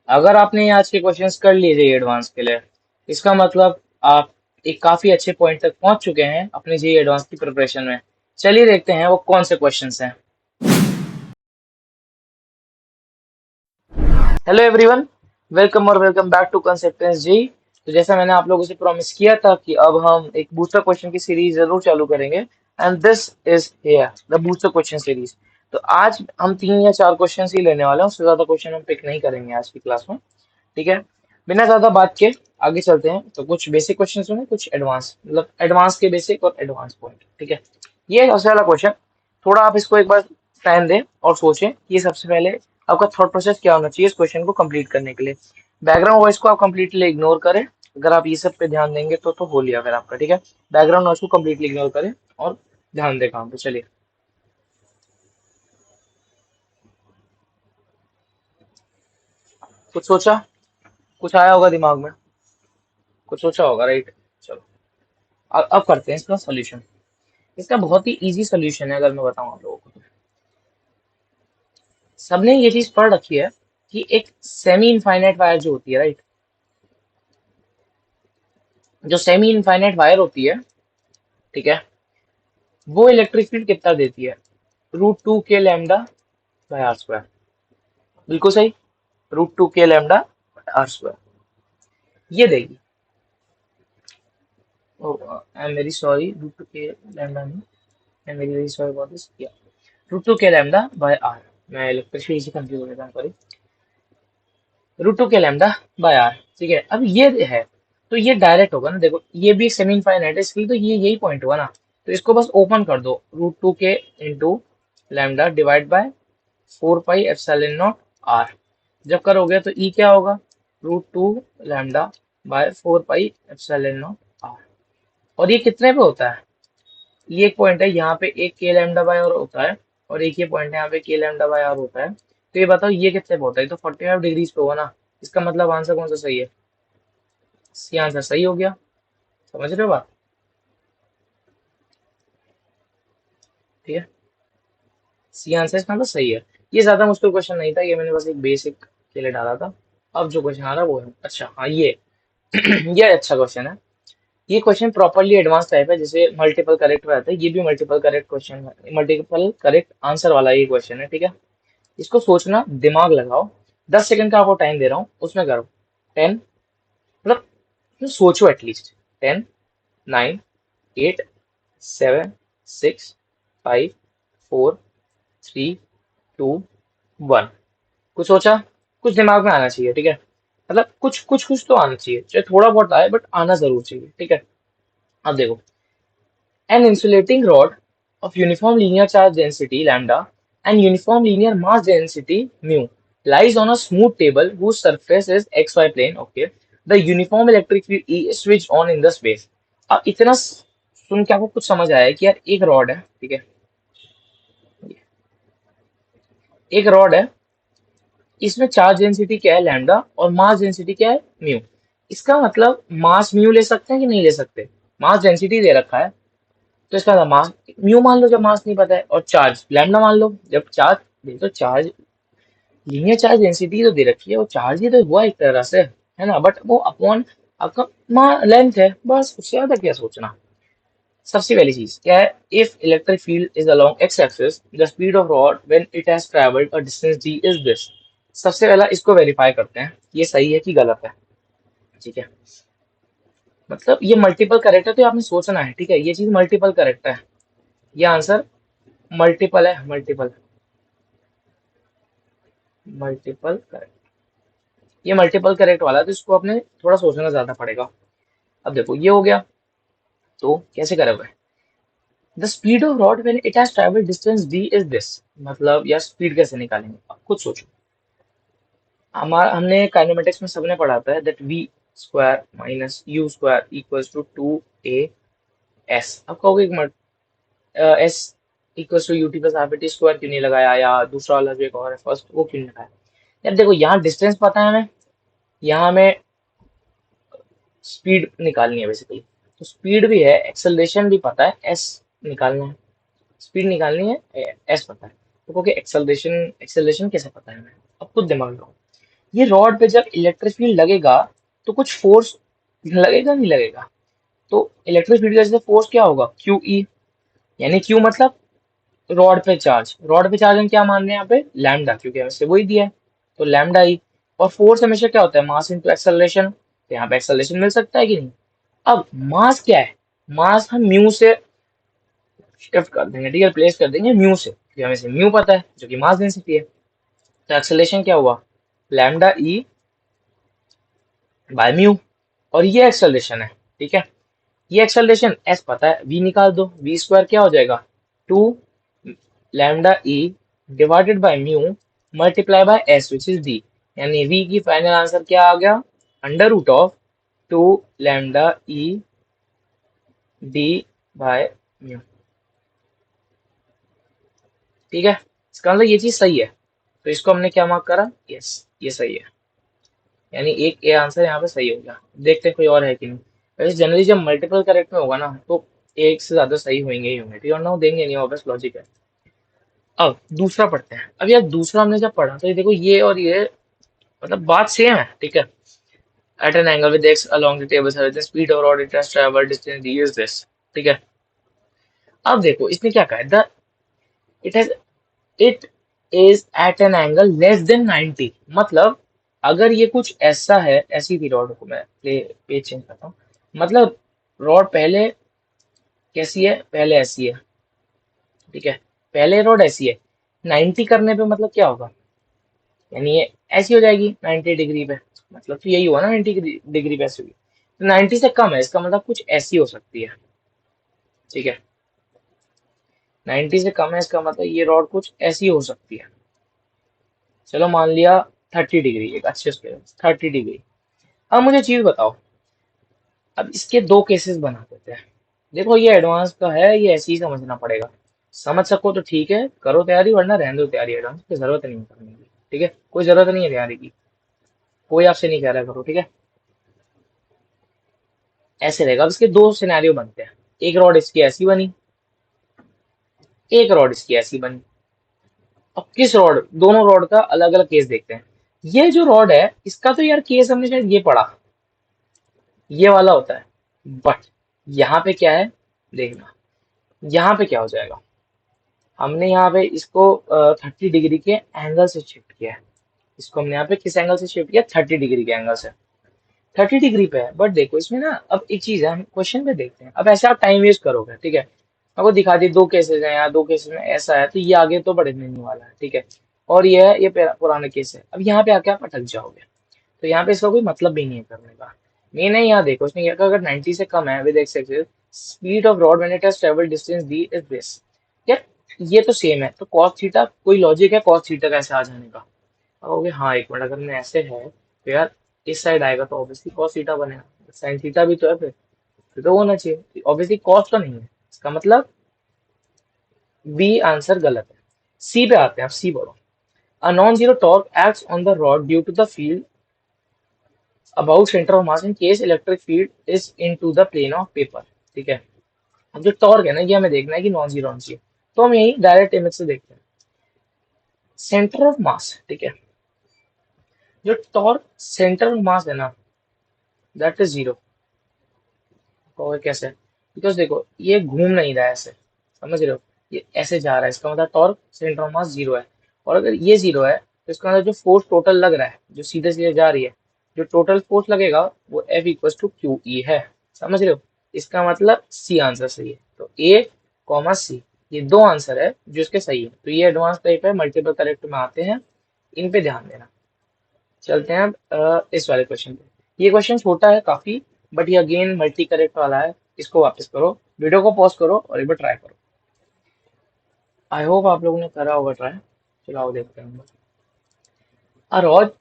अगर आपने आज के क्वेश्चंस कर लिए जेईई एडवांस के लिए, इसका मतलब आप एक काफी अच्छे पॉइंट तक पहुंच चुके हैं अपने जेईई एडवांस की प्रिपरेशन में। चलिए देखते हैं वो कौन से क्वेश्चंस हैं। हेलो एवरीवन, वेलकम और वेलकम बैक टू कंसेप्टेंस जी। तो जैसा मैंने आप लोगों से प्रॉमिस किया था कि अब हम एक बूस्टर क्वेश्चन की सीरीज जरूर चालू करेंगे, and this is here the booster question series. तो आज हम 3 या 4 क्वेश्चन ही लेने वाले हैं, उससे ज्यादा क्वेश्चन हम पिक नहीं करेंगे आज की क्लास में। ठीक है, बिना ज्यादा बात के आगे चलते हैं। तो कुछ बेसिक क्वेश्चन होंगे, कुछ एडवांस, मतलब एडवांस के बेसिक और एडवांस पॉइंट। ठीक है, ये सबसे पहला क्वेश्चन, थोड़ा आप इसको एक बार टाइम दें और सोचें कि ये सबसे पहले आपका थॉट प्रोसेस क्या होना चाहिए इस क्वेश्चन को कंप्लीट करने के लिए। बैकग्राउंड वॉइस को आप कंप्लीटली इग्नोर करें। अगर आप ये सब पे ध्यान देंगे तो हो लिया फिर आपका। ठीक है, बैकग्राउंड वॉइस को कंप्लीटली इग्नोर करें और ध्यान दें काम पे। चलिए, कुछ सोचा, कुछ आया होगा दिमाग में, कुछ सोचा होगा, राइट। चलो, अब करते हैं इसका सोल्यूशन। इसका बहुत ही इजी सोल्यूशन है, अगर मैं बताऊं आप लोगों को तो। सबने ये चीज पढ़ रखी है कि एक सेमी इनफाइनाइट वायर जो होती है, राइट, जो सेमी इनफाइनाइट वायर होती है, ठीक है, वो इलेक्ट्रिक फील्ड कितना देती है? √2 k लैम्डा/r²। बिल्कुल सही, √2 k लैम्डा/r², ये देगी। I am very sorry, √2 k lambda नहीं, I am very very sorry about this. √2 k lambda, मैं इलेक्ट्रिक से कंफ्यूज हो गया था, सॉरी। √2 k लैम्डा/r, ठीक है। अब ये है, तो ये डायरेक्ट होगा ना, देखो ये भी सेमी इनफाइनाइट है, इसलिए तो ये यही पॉइंट होगा ना। तो इसको बस ओपन कर दो, √2 k into lambda divide by 4 pi epsilon naught R. जब करोगे तो ई क्या होगा? √2 लैम्डा/4 पाई एप्सिलॉन नॉट आर। और ये कितने पे होता है? ये एक पॉइंट है यहाँ पे, एक के लैम्डा बाय आर होता है, और एक ये पॉइंट है यहाँ पे के लैम्डा बाय आर होता है। तो ये बताओ ये कितने पे होता है? ये तो 45 डिग्रीज पे होगा ना। इसका मतलब आंसर कौन सा सही है? सी आंसर सही हो गया। समझ रहे हो बात? ठीक है, सी आंसर इसका मतलब सही है। ये ज्यादा मुश्किल क्वेश्चन नहीं था, ये मैंने बस एक बेसिक के लिए डाला था। अब जो क्वेश्चन आ रहा है वो है, अच्छा हाँ, ये ये अच्छा क्वेश्चन है। ये क्वेश्चन प्रॉपरली एडवांस टाइप है, जैसे मल्टीपल करेक्ट रहता है, ये भी मल्टीपल करेक्ट क्वेश्चन है, मल्टीपल करेक्ट आंसर वाला ये क्वेश्चन है। ठीक है, इसको सोचना, दिमाग लगाओ। 10 सेकंड का आपको टाइम दे रहा हूँ, उसमें करो। 10, मतलब सोचो एटलीस्ट। 10, 9, 8, 7, 6, 5, 4, 3, 2, 1। कुछ सोचा? कुछ दिमाग में आना चाहिए, ठीक है। मतलब कुछ कुछ कुछ तो आना चाहिए, चाहे थोड़ा बहुत आए, बट आना जरूर चाहिए। ठीक है, अब देखो, an insulating rod of uniform linear charge density lambda and uniform linear mass density mu lies on a smooth table whose surface is xy plane. Okay, the uniform electric field E is switched on in the space. अब इतना सुन के आपको कुछ समझ आया है कि यार एक रॉड है, ठीक है, एक रॉड है, इसमें चार्ज डेंसिटी क्या है? लैम्डा, और मास डेंसिटी क्या है? म्यू। इसका मतलब मास म्यू ले सकते हैं कि नहीं ले सकते? मास डेंसिटी दे रखा है, तो इसका मतलब मास म्यू मान लो जब मास नहीं पता है, और चार्ज लैम्डा मान लो जब चार्ज दे। तो चार्ज, लीनियर चार्ज डेंसिटी तो दे रखी है, वो चार्ज ही तो हुआ एक तरह से, है ना, बट वो अपॉन आपका लेंथ है, बस उससे ज्यादा क्या सोचना। सबसे पहली चीज क्या है? If electric field is along x axis, the speed of rod when it has travelled a distance D is this. सबसे पहला इसको वेरीफाई करते हैं, ये सही है कि गलत है। ठीक है, मतलब ये मल्टीपल करेक्ट है, तो आपने सोचना है। ठीक है, ये चीज मल्टीपल करेक्ट है, ये आंसर मल्टीपल है, मल्टीपल, मल्टीपल करेक्ट। ये मल्टीपल करेक्ट वाला है, तो इसको अपने थोड़ा सोचना ज्यादा पड़ेगा। अब देखो ये हो गया, तो कैसे करोगे? The speed of rod when it has travelled distance D is this. मतलब यार स्पीड कैसे निकालेंगे, अब खुद सोचो। हमारा, हमने काइनेमेटिक्स में सबने पढ़ा था that V square minus U square equals to 2 a s। अब कहोगे S equals to U T plus half T square क्यों नहीं लगाया, या दूसरा वाला जो एक और है फर्स्ट, वो क्यों नहीं लगाया? यार देखो, यहाँ डिस्टेंस पता है हमें, यहाँ हमें स्पीड निकालनी है बेसिकली। तो स्पीड भी है, एक्सेलरेशन भी पता है, एस निकालना है, स्पीड निकालनी है, एस पता है। तो क्योंकि एक्सेलरेशन, एक्सेलरेशन कैसे पता है हमें? अब खुद दिमाग लगाओ। ये रॉड पे जब इलेक्ट्रिक फील्ड लगेगा तो कुछ फोर्स लगेगा नहीं लगेगा? तो इलेक्ट्रिक फील्ड का जैसे फोर्स क्या होगा, क्यू ई, यानी क्यू मतलब रॉड पे चार्ज हम क्या मान रहे हैं यहाँ पे, लैम्डा, क्योंकि हमें से वही दिया है, तो लैम्डा ई। और फोर्स हमेशा क्या होता है, मास इंटू एक्सेलरेशन, तो यहाँ पे एक्सेलरेशन मिल सकता है कि नहीं। अब मास क्या है, मास हम म्यू से शिफ्ट कर देंगे, ठीक है, प्लेस कर देंगे म्यू से, क्योंकि हमें से म्यू पता है जो कि मास डेंसिटी है। तो एक्सेलरेशन क्या हुआ, लैम्डा ई बाय म्यू, और ये एक्सेलरेशन है, ठीक है। ये एक्सेलरेशन एस पता है, वी निकाल दो, वी स्क्वायर क्या हो जाएगा, 2 lambda E divided by mu multiply by S which is D, यानी वी की फाइनल आंसर क्या आ गया, under root of 2 lambda E D by mu, ठीक है। इसका मतलब ये चीज सही है, तो इसको हमने क्या मार्क करा, यस ये सही है, यानी एक ए आंसर यहाँ पे सही हो गया। देखते हैं कोई और है कि नहीं। वैसे जनरली जब मल्टीपल करेक्ट में होगा ना तो एक से ज्यादा सही होंगे ही होंगे, ठीक है, और ना देंगे नहीं, ऑब्वियस लॉजिक है। अब दूसरा पढ़ते हैं। अब यार दूसरा हमने जब पढ़ा तो ये देखो, ये और ये मतलब बात सेम है, ठीक है। At an angle with X along the table search the speed of rod it has travelled distance D is this, ठीक है। अब देखो इसने क्या कहा है, the it has it is at an angle less than 90, मतलब अगर ये कुछ ऐसा है, ऐसी थी रॉड को, मैं पेज चेंज करता हूँ, मतलब रॉड पहले कैसी है, पहले ऐसी है, ठीक है, पहले रॉड ऐसी है, 90 करने पे मतलब क्या होगा, यानी ये ऐसी हो जाएगी 90 डिग्री पे, मतलब तो यही हुआ ना, 90 डिग्री पे ऐसी हुई, तो 90 से कम है, इसका मतलब कुछ ऐसी हो सकती है, ठीक है। 90 से कम है इसका मतलब ये रॉड कुछ ऐसी हो सकती है। चलो मान लिया 30 डिग्री, एक अच्छे उसके 30 डिग्री। अब मुझे चीज बताओ, अब इसके दो केसेस बना देते हैं। देखो ये एडवांस का है, ये ऐसे ही समझना पड़ेगा, समझ सको तो ठीक है, करो तैयारी, वरना रहने दो तैयारी, एडवांस की जरूरत नहीं है करने की, ठीक है, कोई जरूरत नहीं है तैयारी की, कोई आपसे नहीं कह रहा करो, ठीक है। ऐसे रहेगा, अब इसके दो सिनेरियो बनते हैं, एक रॉड इसकी ऐसी बनी, एक रॉड इसकी ऐसी बनी। अब किस रॉड, दोनों रॉड का अलग अलग केस देखते हैं। ये जो रॉड है इसका तो यार केस हमने शायद ये पढ़ा, ये वाला होता है, बट यहाँ पे क्या है, देखना यहाँ पे क्या हो जाएगा, हमने यहाँ पे इसको 30 डिग्री के एंगल से शिफ्ट किया है, इसको हमने यहाँ पे किस एंगल से शिफ्ट किया, 30 डिग्री के एंगल से, 30 डिग्री पे है। बट देखो इसमें ना, अब एक चीज है, हम क्वेश्चन पे देखते हैं, अब ऐसे आप टाइम वेस्ट करोगे, ठीक है। आपको दिखा दी दो केसेस हैं, या दो केसेस में ऐसा है, तो ये आगे तो बढ़ने नहीं वाला है, ठीक है। और ये है, ये पुराना केस है, अब यहाँ पे आके आप अटक जाओगे, तो यहाँ पे इसका कोई मतलब भी नहीं है करने का। मेन है यहाँ देखो, उसने क्या कहा, अगर 90 से कम है with x axis speed of rod when it has travelled distance D is this, यार ये तो सेम है, तो cos थीटा कोई लॉजिक है cos थीटा का ऐसे आ जाने का। कहोगे हाँ एक मिनट, अगर मैं ऐसे है तो यार इस साइड आएगा तो ऑब्वियसली cos थीटा बनेगा, sin थीटा भी तो है, फिर तो होना चाहिए, ऑब्वियसली cos तो नहीं है, इसका मतलब बी आंसर गलत है। सी पे आते हैं, आप सी बोलो, a non zero torque acts on the rod due to the field about centre of mass in case electric field is into the plane of paper, ठीक है। अब जो टॉर्क है ना, ये हमें देखना है कि नॉन जीरो होना चाहिए, तो हम यही डायरेक्ट इमेज से देखते हैं, सेंटर ऑफ मास, ठीक है, जो टॉर्क सेंटर ऑफ मास है ना, दैट इज जीरो। और कैसे, बिकॉज देखो ये घूम नहीं रहा है ऐसे, समझ रहे हो, ये ऐसे जा रहा है, इसका मतलब torque centre of mass zero है, और अगर ये जीरो है तो इसका मतलब जो फोर्स टोटल लग रहा है, जो सीधे सीधे जा रही है, जो टोटल फोर्स लगेगा वो F equal to Q E है, समझ रहे हो। इसका मतलब सी आंसर सही है, तो ए कॉमा सी, ये दो आंसर है जो इसके सही है, तो ये एडवांस टाइप है, मल्टीपल करेक्ट में आते हैं, इन पे ध्यान देना। चलते हैं अब इस वाले क्वेश्चन पे। ये क्वेश्चन छोटा है काफी, बट ये अगेन मल्टी करेक्ट वाला है, इसको वापस करो, वीडियो को पॉज करो और एक बार ट्राई करो। आई होप आप लोगों ने करा होगा ट्राई, चलो देखते हैं। A rod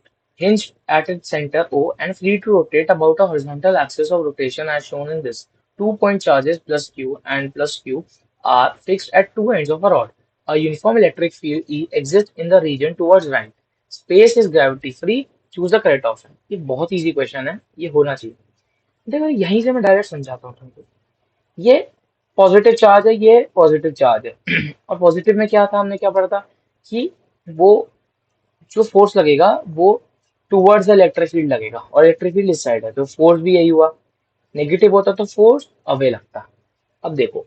hinged at its center O and free to rotate about a horizontal axis of rotation as shown in this. 2 point charges plus Q and plus Q are fixed at two ends of a rod. A uniform electric field E exists in the region towards right. Space is gravity free. Choose the correct option. ये बहुत easy question है, ये होना चाहिए। देखो यहीं से मैं डायरेक्ट समझाता हूँ तुमको। ये पॉजिटिव चार्ज है, ये पॉजिटिव चार्ज है और पॉजिटिव में क्या था, हमने क्या पढ़ा था कि वो जो फोर्स लगेगा वो टूवर्ड्स इलेक्ट्रिक फील्ड लगेगा और इलेक्ट्रिक फील्ड इस साइड है, तो फोर्स भी यही हुआ। नेगेटिव होता तो फोर्स अवे लगता। अब देखो,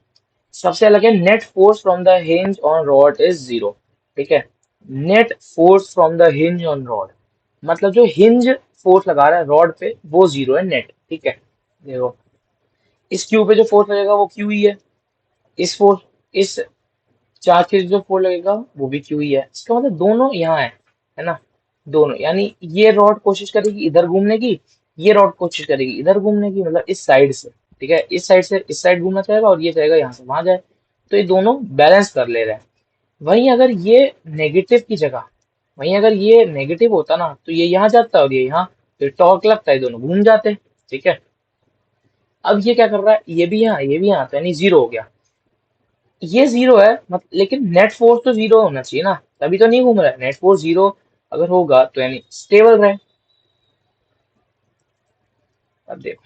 सबसे अलग है net force from the hinge on rod is zero. ठीक है, net force from the hinge on rod, मतलब जो हिंज फोर्स लगा रहा है रॉड पे वो जीरो है, नेट। ठीक है, देखो इस क्यू पे जो फोर्स लगेगा वो क्यू ही है, इस फोर्स, इस चार्ज के जो फोर्स लगेगा वो भी क्यू ही है। इसका मतलब दोनों यहाँ है ना, दोनों, यानी ये रॉड कोशिश करेगी इधर घूमने की, ये रॉड कोशिश करेगी इधर घूमने की, मतलब इस साइड से। ठीक है, इस साइड से इस साइड घूमना चाहेगा और ये चाहेगा यहाँ से वहां जाए, तो ये दोनों बैलेंस कर ले रहे हैं। वहीं अगर ये नेगेटिव की जगह, वहीं अगर ये नेगेटिव होता ना तो ये यहाँ जाता और ये यहाँ, तो टॉर्क लगता है, दोनों घूम जाते। ठीक है, अब ये क्या कर रहा है, ये भी यहाँ ये भी यहाँ, तो यानी जीरो हो गया। ये जीरो है मतलब, लेकिन नेट फोर्स तो जीरो होना चाहिए ना, तभी तो नहीं घूम रहा है। नेट फोर्स जीरो अगर होगा तो यानी स्टेबल रहे। अब देखो,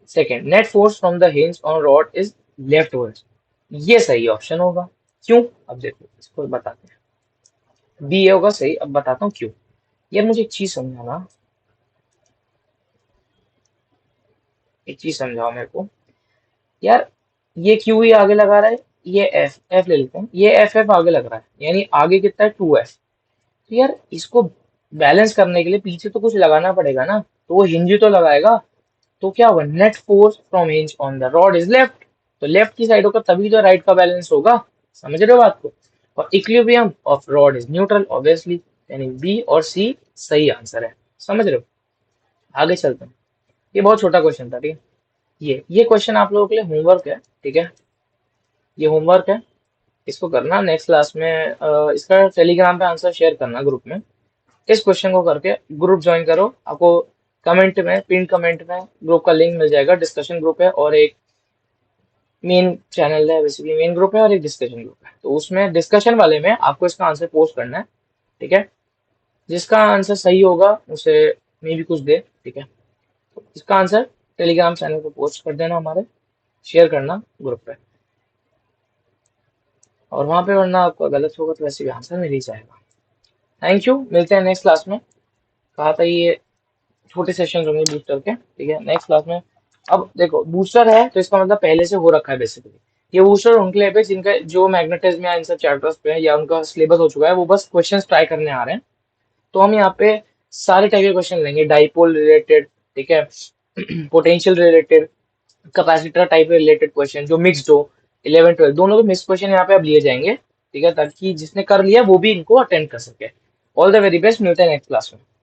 second, net force from the hinge on rod is left word, ये सही ऑप्शन होगा। क्यों? अब देखो इसको बताते हैं, बी ए होगा सही। अब बताता हूँ क्यों। यार मुझे एक चीज समझाना, एक चीज समझाओ मेरे को यार। ये क्यू ही आगे लगा रहा है, ये एफ एफ ले लेते हैं, ये एफ एफ आगे लग रहा है, यानी आगे कितना है, टू एफ। तो यार इसको बैलेंस करने के लिए पीछे तो कुछ लगाना पड़ेगा ना, तो वो हिंज तो लगाएगा। तो क्या होगा, net force from hinge on the rod is left, तो लेफ्ट की साइड होगा तभी तो राइट का बैलेंस होगा। समझ रहे हो बात को? और equilibrium of rod is neutral obviously, यानी बी और सी सही आंसर है। समझ रहे हो? आगे चलते हैं। ये बहुत छोटा क्वेश्चन था, ठीक है। ये क्वेश्चन आप लोगों के लिए होमवर्क है, ठीक है, ये होमवर्क है, इसको करना नेक्स्ट क्लास में। इसका टेलीग्राम पे आंसर शेयर करना ग्रुप में। इस क्वेश्चन को करके ग्रुप ज्वाइन करो, आपको कमेंट में, पिन कमेंट में ग्रुप का लिंक मिल जाएगा। डिस्कशन ग्रुप है और एक मेन चैनल है, बेसिकली मेन ग्रुप है और एक डिस्कशन ग्रुप है। तो उसमें डिस्कशन वाले में आपको इसका आंसर पोस्ट करना है, ठीक है। जिसका आंसर सही होगा उसे मे भी कुछ दे, ठीक है। तो इसका आंसर टेलीग्राम चैनल पे पोस्ट कर देना, हमारे शेयर करना ग्रुप पे, और वहां पे, वरना आपका गलत होगा तो वैसे भी आंसर मिल ही जाएगा। थैंक यू, मिलते हैं नेक्स्ट क्लास में। कहा था ये छोटे सेशन होंगे बूस्टर के, ठीक है, नेक्स्ट क्लास में। अब देखो बूस्टर है तो इसका मतलब पहले से हो रखा है बेसिकली। ये बूस्टर उनके लिए पे जिनका जो मैग्नेटिज्म या इन सब चैप्टर्स पे है या उनका सिलेबस हो चुका है, वो बस क्वेश्चंस ट्राई करने आ रहे हैं। तो हम यहाँ पे सारे टाइप के क्वेश्चन लेंगे, डाइपोल रिलेटेड, ठीक है, potential related, capacitor type related question जो मिक्स्ड हो। 11 12 दोनों के मिक्स क्वेश्चन यहाँ पे अब लिए जाएंगे, ठीक है, ताकि जिसने कर लिया वो भी इनको अटेंड कर सके। ऑल द वेरी बेस्ट, मिलते हैं नेक्स्ट क्लास में।